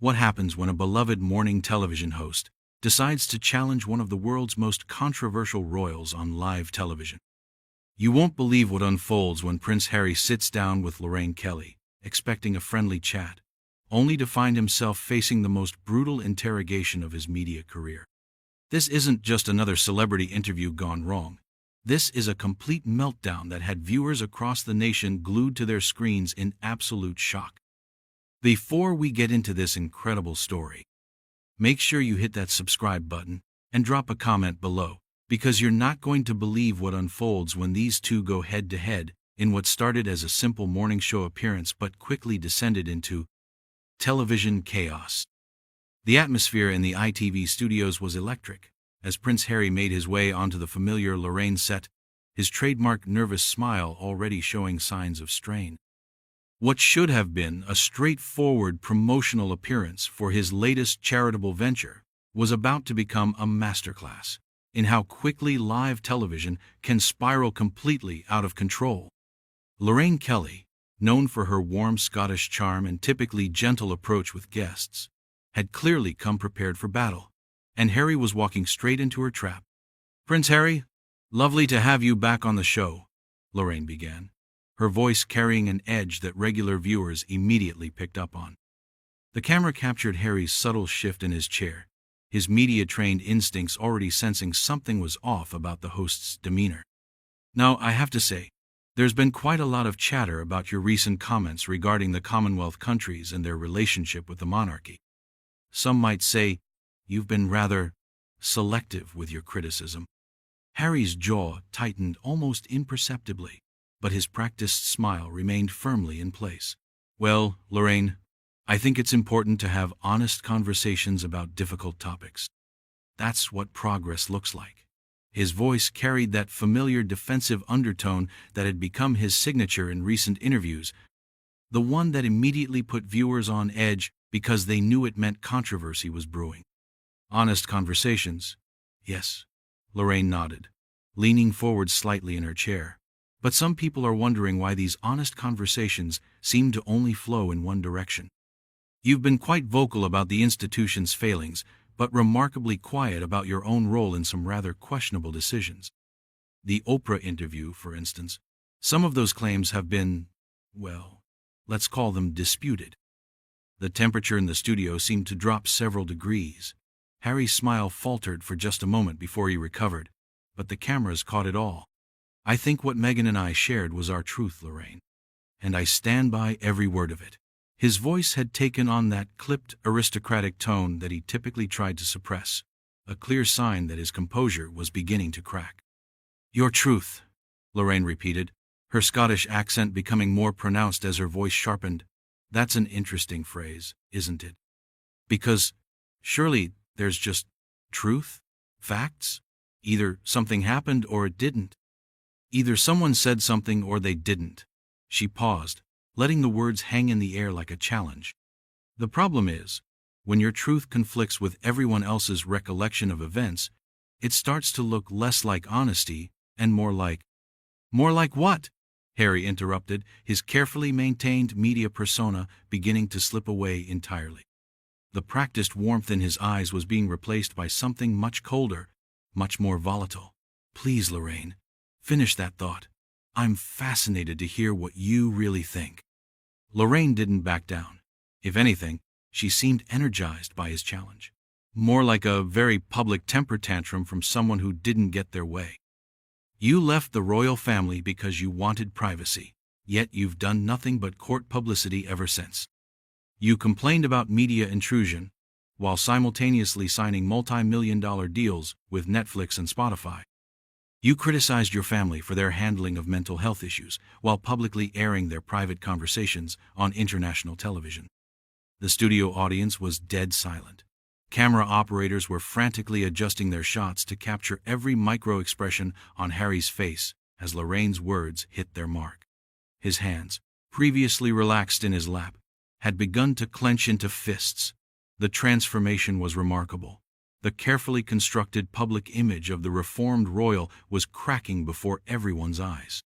What happens when a beloved morning television host decides to challenge one of the world's most controversial royals on live television? You won't believe what unfolds when Prince Harry sits down with Lorraine Kelly, expecting a friendly chat, only to find himself facing the most brutal interrogation of his media career. This isn't just another celebrity interview gone wrong. This is a complete meltdown that had viewers across the nation glued to their screens in absolute shock. Before we get into this incredible story, make sure you hit that subscribe button and drop a comment below, because you're not going to believe what unfolds when these two go head-to-head in what started as a simple morning show appearance but quickly descended into television chaos. The atmosphere in the ITV studios was electric, as Prince Harry made his way onto the familiar Lorraine set, his trademark nervous smile already showing signs of strain. What should have been a straightforward promotional appearance for his latest charitable venture was about to become a masterclass in how quickly live television can spiral completely out of control. Lorraine Kelly, known for her warm Scottish charm and typically gentle approach with guests, had clearly come prepared for battle, and Harry was walking straight into her trap. "Prince Harry, lovely to have you back on the show," Lorraine began, her voice carrying an edge that regular viewers immediately picked up on. The camera captured Harry's subtle shift in his chair, his media-trained instincts already sensing something was off about the host's demeanor. "Now, I have to say, there's been quite a lot of chatter about your recent comments regarding the Commonwealth countries and their relationship with the monarchy. Some might say you've been rather selective with your criticism." Harry's jaw tightened almost imperceptibly, but his practiced smile remained firmly in place. "Well, Lorraine, I think it's important to have honest conversations about difficult topics. That's what progress looks like." His voice carried that familiar defensive undertone that had become his signature in recent interviews, the one that immediately put viewers on edge because they knew it meant controversy was brewing. "Honest conversations? Yes," Lorraine nodded, leaning forward slightly in her chair. "But some people are wondering why these honest conversations seem to only flow in one direction. You've been quite vocal about the institution's failings, but remarkably quiet about your own role in some rather questionable decisions. The Oprah interview, for instance. Some of those claims have been, well, let's call them disputed." The temperature in the studio seemed to drop several degrees. Harry's smile faltered for just a moment before he recovered, but the cameras caught it all. "I think what Meghan and I shared was our truth, Lorraine, and I stand by every word of it." His voice had taken on that clipped, aristocratic tone that he typically tried to suppress, a clear sign that his composure was beginning to crack. "Your truth," Lorraine repeated, her Scottish accent becoming more pronounced as her voice sharpened. "That's an interesting phrase, isn't it? Because surely there's just truth, facts. Either something happened or it didn't. Either someone said something or they didn't." She paused, letting the words hang in the air like a challenge. "The problem is, when your truth conflicts with everyone else's recollection of events, it starts to look less like honesty and more like—" "More like what?" Harry interrupted, his carefully maintained media persona beginning to slip away entirely. The practiced warmth in his eyes was being replaced by something much colder, much more volatile. "Please, Lorraine, finish that thought. I'm fascinated to hear what you really think." Lorraine didn't back down. If anything, she seemed energized by his challenge. More like a very public temper tantrum from someone who didn't get their way. "You left the royal family because you wanted privacy, yet you've done nothing but court publicity ever since. You complained about media intrusion, while simultaneously signing multi-million-dollar deals with Netflix and Spotify. You criticized your family for their handling of mental health issues, while publicly airing their private conversations on international television." The studio audience was dead silent. Camera operators were frantically adjusting their shots to capture every micro-expression on Harry's face as Lorraine's words hit their mark. His hands, previously relaxed in his lap, had begun to clench into fists. The transformation was remarkable. The carefully constructed public image of the reformed royal was cracking before everyone's eyes.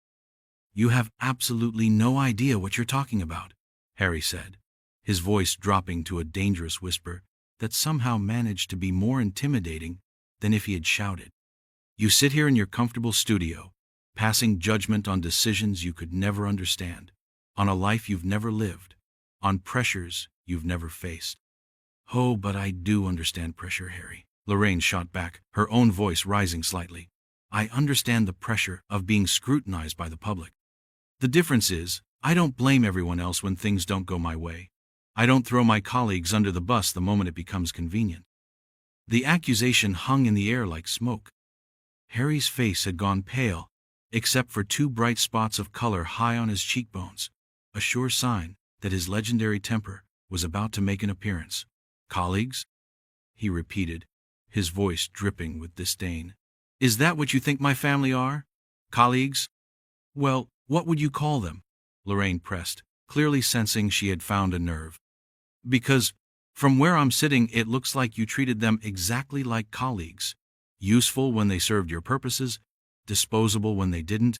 "You have absolutely no idea what you're talking about," Harry said, his voice dropping to a dangerous whisper that somehow managed to be more intimidating than if he had shouted. You sit here in your comfortable studio, passing judgment on decisions you could never understand, on a life you've never lived, on pressures you've never faced. Oh, but I do understand pressure, Harry. Lorraine shot back, her own voice rising slightly. I understand the pressure of being scrutinized by the public. The difference is, I don't blame everyone else when things don't go my way. I don't throw my colleagues under the bus the moment it becomes convenient. The accusation hung in the air like smoke. Harry's face had gone pale, except for 2 bright spots of color high on his cheekbones, a sure sign that his legendary temper was about to make an appearance. Colleagues? He repeated, his voice dripping with disdain. Is that what you think my family are? Colleagues? Well, what would you call them? Lorraine pressed, clearly sensing she had found a nerve. Because, from where I'm sitting, it looks like you treated them exactly like colleagues. Useful when they served your purposes, disposable when they didn't.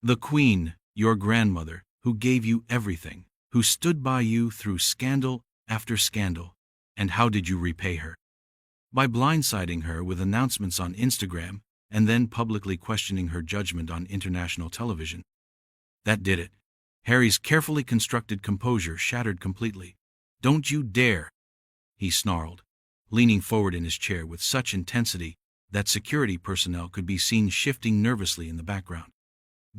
The Queen, your grandmother, who gave you everything, who stood by you through scandal after scandal. And how did you repay her? By blindsiding her with announcements on Instagram and then publicly questioning her judgment on international television. That did it. Harry's carefully constructed composure shattered completely. Don't you dare, he snarled, leaning forward in his chair with such intensity that security personnel could be seen shifting nervously in the background.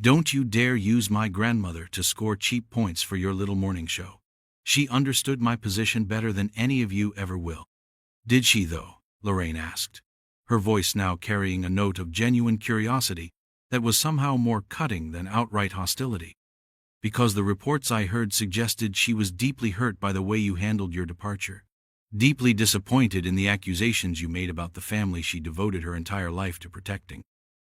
Don't you dare use my grandmother to score cheap points for your little morning show. She understood my position better than any of you ever will. Did she, though? Lorraine asked, her voice now carrying a note of genuine curiosity that was somehow more cutting than outright hostility. Because the reports I heard suggested she was deeply hurt by the way you handled your departure, deeply disappointed in the accusations you made about the family she devoted her entire life to protecting.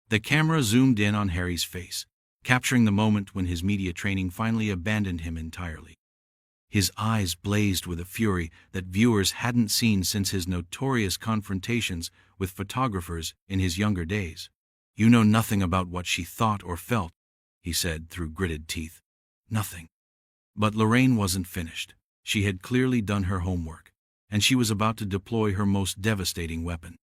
The camera zoomed in on Harry's face, capturing the moment when his media training finally abandoned him entirely. His eyes blazed with a fury that viewers hadn't seen since his notorious confrontations with photographers in his younger days. You know nothing about what she thought or felt, he said through gritted teeth. Nothing. But Lorraine wasn't finished. She had clearly done her homework, and she was about to deploy her most devastating weapon.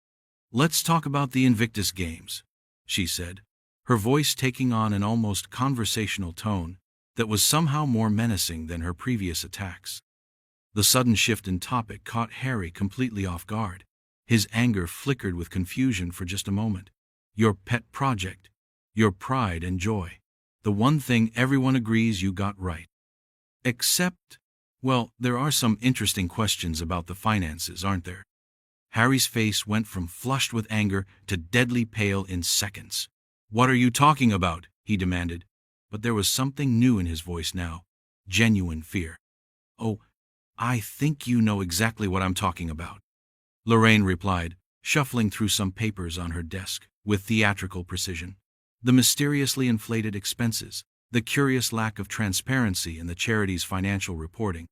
Let's talk about the Invictus Games, she said, her voice taking on an almost conversational tone that was somehow more menacing than her previous attacks. The sudden shift in topic caught Harry completely off guard. His anger flickered with confusion for just a moment. Your pet project, your pride and joy, the one thing everyone agrees you got right. Except, well, there are some interesting questions about the finances, aren't there? Harry's face went from flushed with anger to deadly pale in seconds. What are you talking about? He demanded, but there was something new in his voice now, genuine fear. Oh, I think you know exactly what I'm talking about, Lorraine replied, shuffling through some papers on her desk with theatrical precision. The mysteriously inflated expenses, the curious lack of transparency in the charity's financial reporting,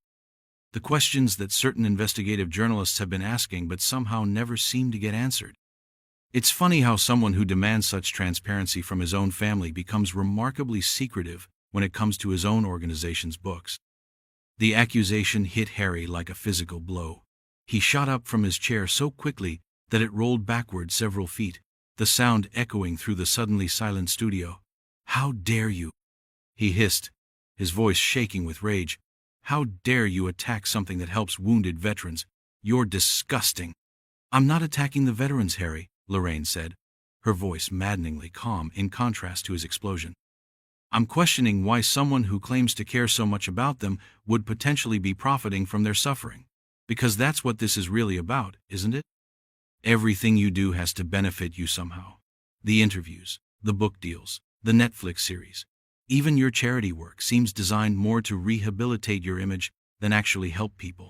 the questions that certain investigative journalists have been asking but somehow never seem to get answered. It's funny how someone who demands such transparency from his own family becomes remarkably secretive when it comes to his own organization's books. The accusation hit Harry like a physical blow. He shot up from his chair so quickly that it rolled backward several feet, the sound echoing through the suddenly silent studio. How dare you? He hissed, his voice shaking with rage. How dare you attack something that helps wounded veterans? You're disgusting. I'm not attacking the veterans, Harry, Lorraine said, her voice maddeningly calm in contrast to his explosion. I'm questioning why someone who claims to care so much about them would potentially be profiting from their suffering. Because that's what this is really about, isn't it? Everything you do has to benefit you somehow. The interviews, the book deals, the Netflix series. Even your charity work seems designed more to rehabilitate your image than actually help people.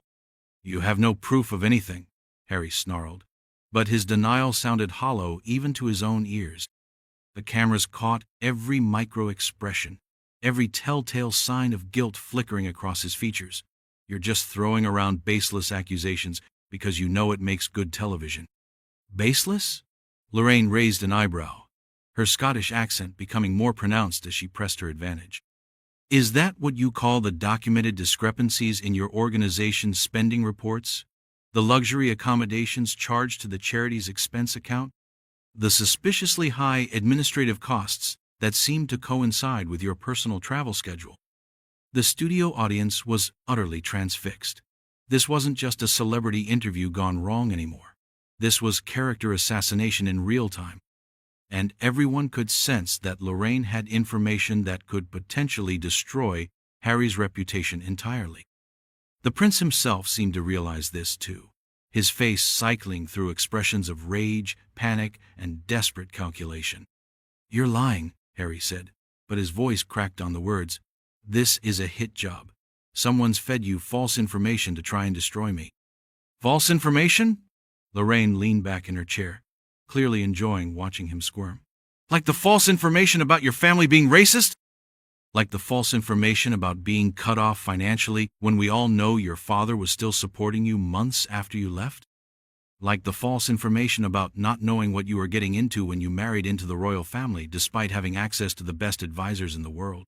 You have no proof of anything, Harry snarled, but his denial sounded hollow even to his own ears. The cameras caught every micro-expression, every telltale sign of guilt flickering across his features. You're just throwing around baseless accusations because you know it makes good television. Baseless? Lorraine raised an eyebrow, her Scottish accent becoming more pronounced as she pressed her advantage. Is that what you call the documented discrepancies in your organization's spending reports? The luxury accommodations charged to the charity's expense account? The suspiciously high administrative costs that seem to coincide with your personal travel schedule? The studio audience was utterly transfixed. This wasn't just a celebrity interview gone wrong anymore. This was character assassination in real time. And everyone could sense that Lorraine had information that could potentially destroy Harry's reputation entirely. The prince himself seemed to realize this too, his face cycling through expressions of rage, panic, and desperate calculation. "You're lying," Harry said, but his voice cracked on the words. "This is a hit job. Someone's fed you false information to try and destroy me." "False information?" Lorraine leaned back in her chair, clearly enjoying watching him squirm. "Like the false information about your family being racist? Like the false information about being cut off financially when we all know your father was still supporting you months after you left? Like the false information about not knowing what you were getting into when you married into the royal family despite having access to the best advisors in the world?"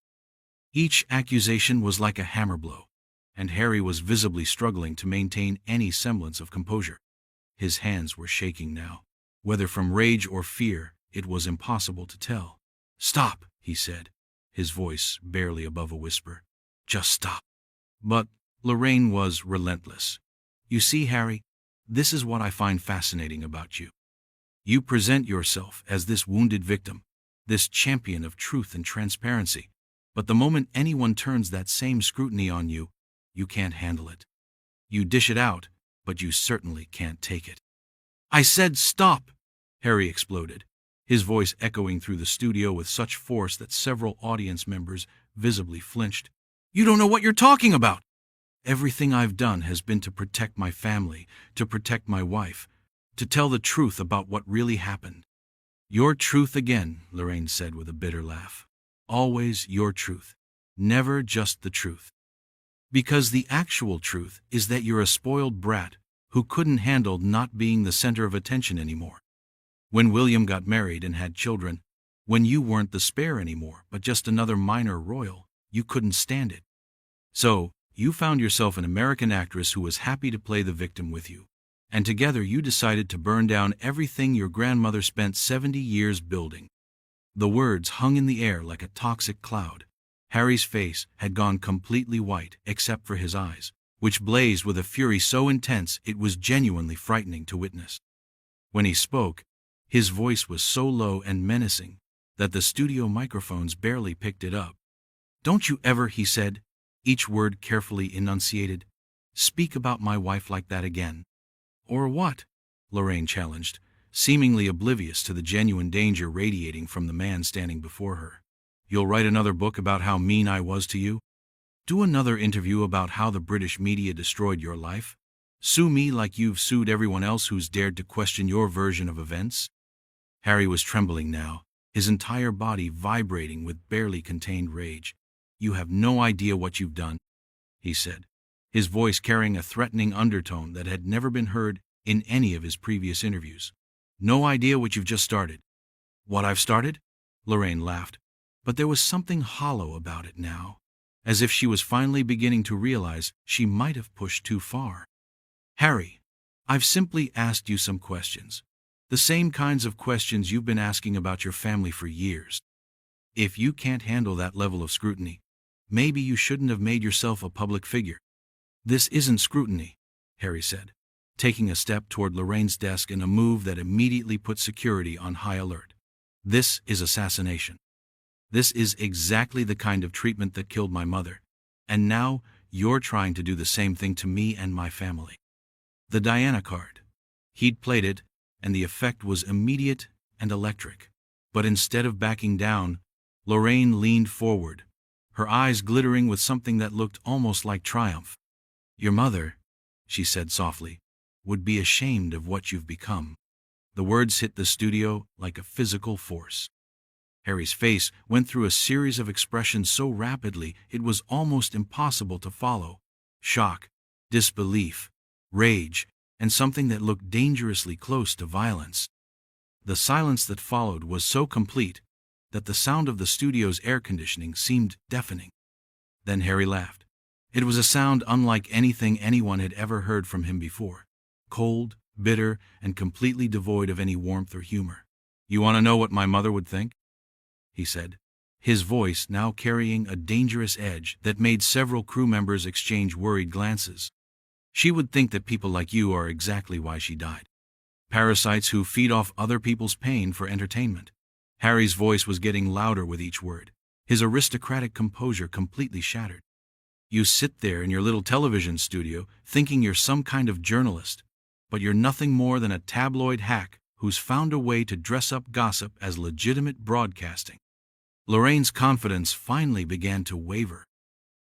Each accusation was like a hammer blow, and Harry was visibly struggling to maintain any semblance of composure. His hands were shaking now. Whether from rage or fear, it was impossible to tell. "Stop," he said, his voice barely above a whisper. "Just stop." But Lorraine was relentless. "You see, Harry, this is what I find fascinating about you. You present yourself as this wounded victim, this champion of truth and transparency. But the moment anyone turns that same scrutiny on you, you can't handle it. You dish it out, but you certainly can't take it." "I said stop!" Harry exploded, his voice echoing through the studio with such force that several audience members visibly flinched. "You don't know what you're talking about! Everything I've done has been to protect my family, to protect my wife, to tell the truth about what really happened." "Your truth again," Lorraine said with a bitter laugh. "Always your truth. Never just the truth. Because the actual truth is that you're a spoiled brat who couldn't handle not being the center of attention anymore. When William got married and had children, when you weren't the spare anymore, but just another minor royal, you couldn't stand it. So, you found yourself an American actress who was happy to play the victim with you. And together you decided to burn down everything your grandmother spent 70 years building." The words hung in the air like a toxic cloud. Harry's face had gone completely white except for his eyes, which blazed with a fury so intense it was genuinely frightening to witness. When he spoke, his voice was so low and menacing that the studio microphones barely picked it up. "Don't you ever," he said, each word carefully enunciated, "speak about my wife like that again." "Or what?" Lorraine challenged, seemingly oblivious to the genuine danger radiating from the man standing before her. "You'll write another book about how mean I was to you? Do another interview about how the British media destroyed your life? Sue me like you've sued everyone else who's dared to question your version of events?" Harry was trembling now, his entire body vibrating with barely contained rage. "You have no idea what you've done," he said, his voice carrying a threatening undertone that had never been heard in any of his previous interviews. "No idea what you've just started." "What I've started?" Lorraine laughed, but there was something hollow about it now, as if she was finally beginning to realize she might have pushed too far. "Harry, I've simply asked you some questions. The same kinds of questions you've been asking about your family for years. If you can't handle that level of scrutiny, maybe you shouldn't have made yourself a public figure." "This isn't scrutiny," Harry said, taking a step toward Lorraine's desk in a move that immediately put security on high alert. "This is assassination. This is exactly the kind of treatment that killed my mother, and now you're trying to do the same thing to me and my family." The Diana card. He'd played it, and the effect was immediate and electric. But instead of backing down, Lorraine leaned forward, her eyes glittering with something that looked almost like triumph. "Your mother," she said softly, "would be ashamed of what you've become." The words hit the studio like a physical force. Harry's face went through a series of expressions so rapidly it was almost impossible to follow. Shock, disbelief, rage, and something that looked dangerously close to violence. The silence that followed was so complete that the sound of the studio's air conditioning seemed deafening. Then Harry laughed. It was a sound unlike anything anyone had ever heard from him before. Cold, bitter, and completely devoid of any warmth or humor. "You want to know what my mother would think?" he said, his voice now carrying a dangerous edge that made several crew members exchange worried glances. "She would think that people like you are exactly why she died. Parasites who feed off other people's pain for entertainment." Harry's voice was getting louder with each word, his aristocratic composure completely shattered. "You sit there in your little television studio thinking you're some kind of journalist, but you're nothing more than a tabloid hack who's found a way to dress up gossip as legitimate broadcasting." Lorraine's confidence finally began to waver.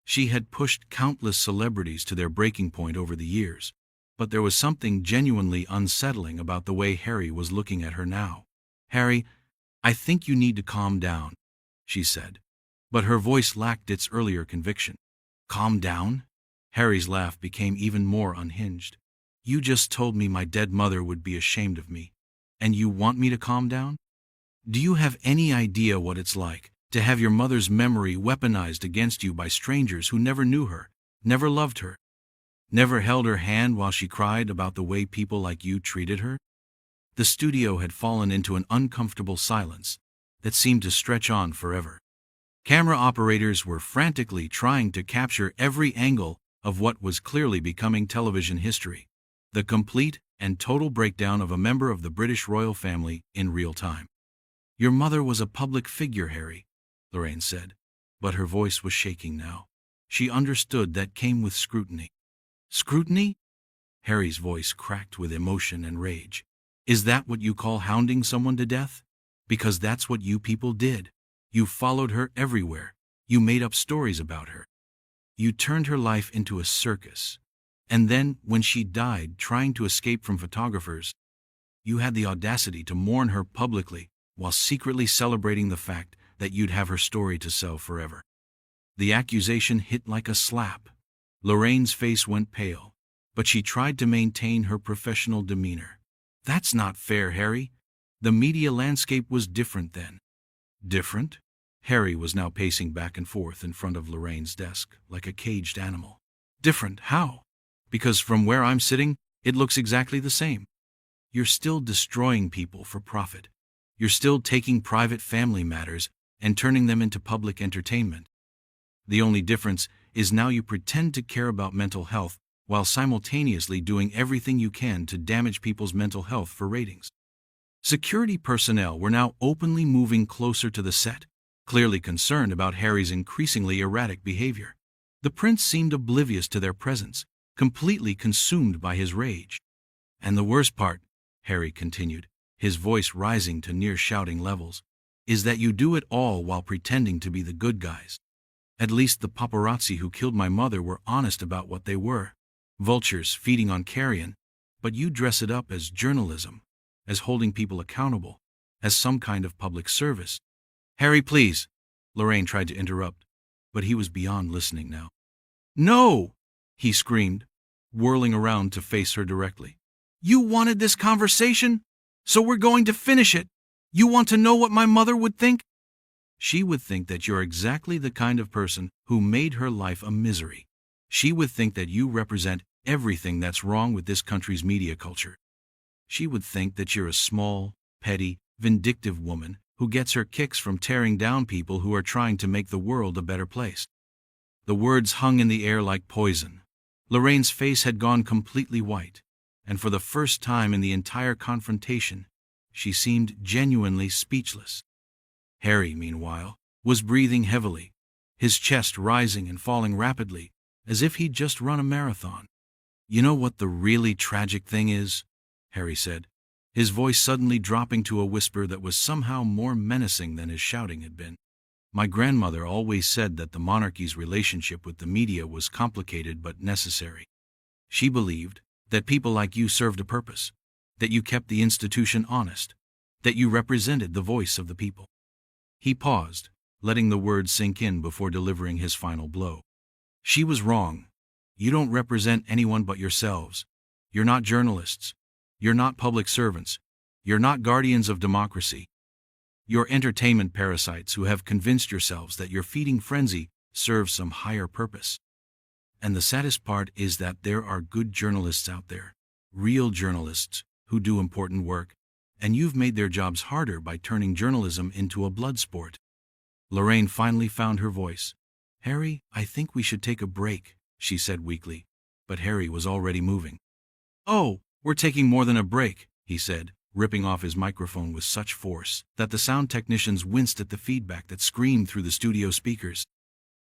She had pushed countless celebrities to their breaking point over the years, but there was something genuinely unsettling about the way Harry was looking at her now. "Harry, I think you need to calm down," she said, but her voice lacked its earlier conviction. "Calm down?" Harry's laugh became even more unhinged. "You just told me my dead mother would be ashamed of me, and you want me to calm down? Do you have any idea what it's like to have your mother's memory weaponized against you by strangers who never knew her, never loved her, never held her hand while she cried about the way people like you treated her?" The studio had fallen into an uncomfortable silence that seemed to stretch on forever. Camera operators were frantically trying to capture every angle of what was clearly becoming television history, the complete and total breakdown of a member of the British royal family in real time. "Your mother was a public figure, Harry," Lorraine said, but her voice was shaking now. She understood that came with scrutiny. "Scrutiny?" Harry's voice cracked with emotion and rage. "Is that what you call hounding someone to death? Because that's what you people did. You followed her everywhere. You made up stories about her. You turned her life into a circus. And then, when she died trying to escape from photographers, you had the audacity to mourn her publicly while secretly celebrating the fact that you'd have her story to sell forever." The accusation hit like a slap. Lorraine's face went pale, but she tried to maintain her professional demeanor. "That's not fair, Harry. The media landscape was different then." "Different?" Harry was now pacing back and forth in front of Lorraine's desk, like a caged animal. "Different? How? Because from where I'm sitting, it looks exactly the same. You're still destroying people for profit. You're still taking private family matters and turning them into public entertainment. The only difference is now you pretend to care about mental health while simultaneously doing everything you can to damage people's mental health for ratings." Security personnel were now openly moving closer to the set, clearly concerned about Harry's increasingly erratic behavior. The prince seemed oblivious to their presence, completely consumed by his rage. "And the worst part," Harry continued, his voice rising to near shouting levels, "is that you do it all while pretending to be the good guys. At least the paparazzi who killed my mother were honest about what they were. Vultures feeding on carrion, but you dress it up as journalism, as holding people accountable, as some kind of public service." "Harry, please," Lorraine tried to interrupt, but he was beyond listening now. "No!" he screamed, whirling around to face her directly. "You wanted this conversation, so we're going to finish it. You want to know what my mother would think?" "She would think that you're exactly the kind of person who made her life a misery. She would think that you represent everything that's wrong with this country's media culture. She would think that you're a small, petty, vindictive woman who gets her kicks from tearing down people who are trying to make the world a better place." The words hung in the air like poison. Lorraine's face had gone completely white, and for the first time in the entire confrontation, she seemed genuinely speechless. Harry, meanwhile, was breathing heavily, his chest rising and falling rapidly, as if he'd just run a marathon. "You know what the really tragic thing is?" Harry said, his voice suddenly dropping to a whisper that was somehow more menacing than his shouting had been. "My grandmother always said that the monarchy's relationship with the media was complicated but necessary. She believed that people like you served a purpose, that you kept the institution honest, that you represented the voice of the people." He paused, letting the words sink in before delivering his final blow. "She was wrong. You don't represent anyone but yourselves. You're not journalists. You're not public servants. You're not guardians of democracy. You're entertainment parasites who have convinced yourselves that you're feeding frenzy serve some higher purpose. And the saddest part is that there are good journalists out there, real journalists, who do important work, and you've made their jobs harder by turning journalism into a blood sport. Lorraine finally found her voice. "Harry, I think we should take a break," she said weakly, but Harry was already moving. "Oh, we're taking more than a break," he said, ripping off his microphone with such force that the sound technicians winced at the feedback that screamed through the studio speakers.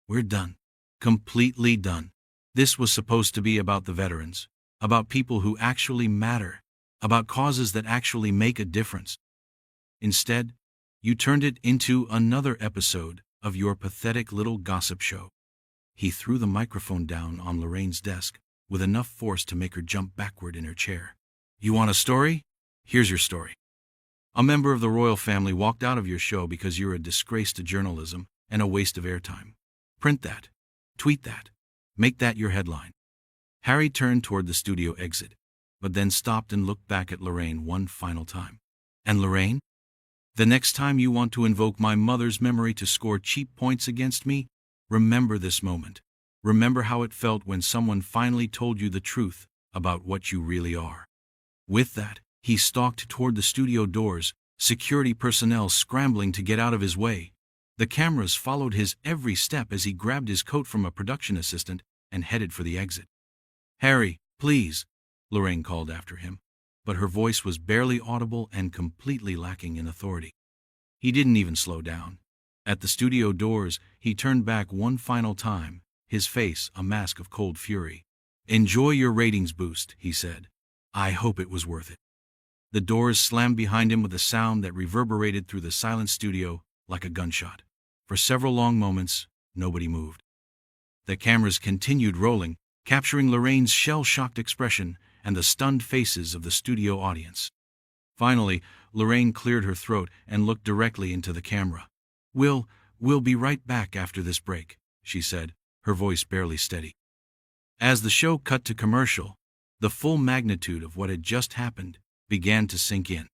"We're done. Completely done. This was supposed to be about the veterans, about people who actually matter, about causes that actually make a difference. Instead, you turned it into another episode of your pathetic little gossip show." He threw the microphone down on Lorraine's desk with enough force to make her jump backward in her chair. "You want a story? Here's your story. A member of the royal family walked out of your show because you're a disgrace to journalism and a waste of airtime. Print that. Tweet that. Make that your headline." Harry turned toward the studio exit, but then stopped and looked back at Lorraine one final time. "And Lorraine? The next time you want to invoke my mother's memory to score cheap points against me, remember this moment. Remember how it felt when someone finally told you the truth about what you really are." With that, he stalked toward the studio doors, security personnel scrambling to get out of his way. The cameras followed his every step as he grabbed his coat from a production assistant and headed for the exit. "Harry, please," Lorraine called after him, but her voice was barely audible and completely lacking in authority. He didn't even slow down. At the studio doors, he turned back one final time, his face a mask of cold fury. "Enjoy your ratings boost," he said. "I hope it was worth it." The doors slammed behind him with a sound that reverberated through the silent studio like a gunshot. For several long moments, nobody moved. The cameras continued rolling, capturing Lorraine's shell-shocked expression and the stunned faces of the studio audience. Finally, Lorraine cleared her throat and looked directly into the camera. We'll be right back after this break," she said, her voice barely steady. As the show cut to commercial, the full magnitude of what had just happened began to sink in.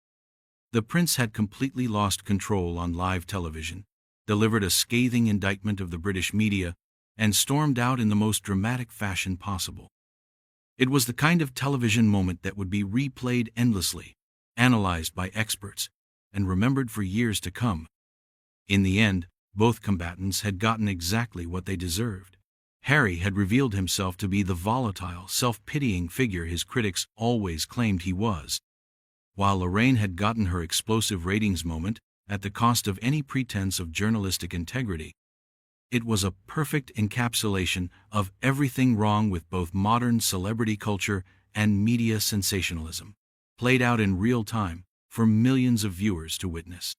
The prince had completely lost control on live television, delivered a scathing indictment of the British media, and stormed out in the most dramatic fashion possible. It was the kind of television moment that would be replayed endlessly, analyzed by experts, and remembered for years to come. In the end, both combatants had gotten exactly what they deserved. Harry had revealed himself to be the volatile, self-pitying figure his critics always claimed he was, while Lorraine had gotten her explosive ratings moment at the cost of any pretense of journalistic integrity. It was a perfect encapsulation of everything wrong with both modern celebrity culture and media sensationalism, played out in real time for millions of viewers to witness.